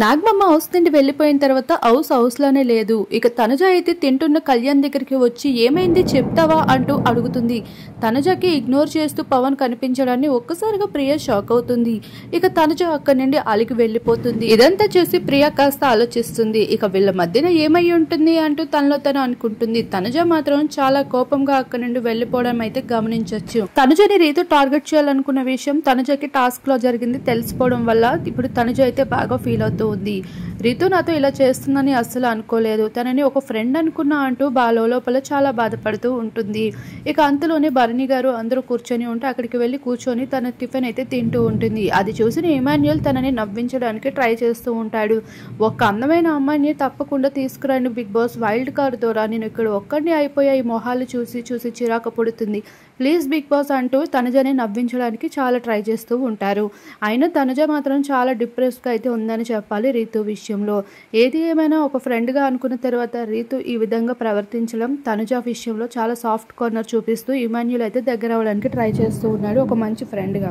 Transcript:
నాగమమ్మ house నుండి వెళ్ళిపోయిన తర్వాత హౌస్లోనే లేదు. ఇక తనుజ అయితే తింటున్న కళ్యాణ్ దగ్గరికి వచ్చి ఏమైంది చెప్తావా అంటూ అడుగుతుంది. తనుజకి ఇగ్నోర్ చేస్తూ పవన్ కనిపించడాన్ని ఒక్కసారిగా ప్రియ షాక్ అవుతుంది. ఇక తనుజ అక్కడి నుండి అలికి వెళ్ళిపోతుంది. ఇదంతా చూసి ప్రియ కాస్త ఆలోచిస్తుంది. ఇక వీళ్ళ మధ్యన ఏమై ఉంటుంది అంటూ తనలో తను అనుకుంటుంది. తనుజ మాత్రం చాలా కోపంగా అక్కడి నుండి వెళ్ళిపోవడం అయితే గమనించవచ్చు. తనుజని రీతు టార్గెట్ చేయాలనుకున్న విషయం తనుజకి టాస్క్ లో జరిగింది తెలిసిపోవడం వల్ల ఇప్పుడు తనుజ అయితే బాగా ఫీల్ అవుతుంది. రీతు నాతో ఇలా చేస్తుందని అస్సలు అనుకోలేదు, తనని ఒక ఫ్రెండ్ అనుకున్నా అంటూ లోపల చాలా బాధపడుతూ ఉంటుంది. ఇక అంతలోనే భరణి గారు అందరూ కూర్చొని ఉంటే అక్కడికి వెళ్ళి కూర్చొని తన టిఫిన్ అయితే తింటూ ఉంటుంది. అది చూసిన ఇమాన్యుయల్ తనని నవ్వించడానికి ట్రై చేస్తూ ఉంటాడు. ఒక అందమైన అమ్మాయిని తప్పకుండా తీసుకురండి బిగ్ బాస్, వైల్డ్ కార్డ్ ద్వారా నేను ఇక్కడ ఒక్కడిని అయిపోయా, ఈ మొహాలు చూసి చూసి చిరాకు పుడుతుంది, ప్లీజ్ బిగ్ బాస్ అంటూ తనుజని నవ్వించడానికి చాలా ట్రై చేస్తూ ఉంటారు. అయినా తనుజ మాత్రం చాలా డిప్రెస్డ్గా అయితే ఉందని చెప్పాలి రీతు విషయంలో. ఏది ఏమైనా ఒక ఫ్రెండ్గా అనుకున్న తర్వాత రీతు ఈ విధంగా ప్రవర్తించడం తనుజ విషయంలో చాలా సాఫ్ట్ కార్నర్ చూపిస్తూ ఇమాన్యుయల్ అయితే దగ్గర అవ్వడానికి ట్రై చేస్తూ ఉన్నాడు ఒక మంచి ఫ్రెండ్గా.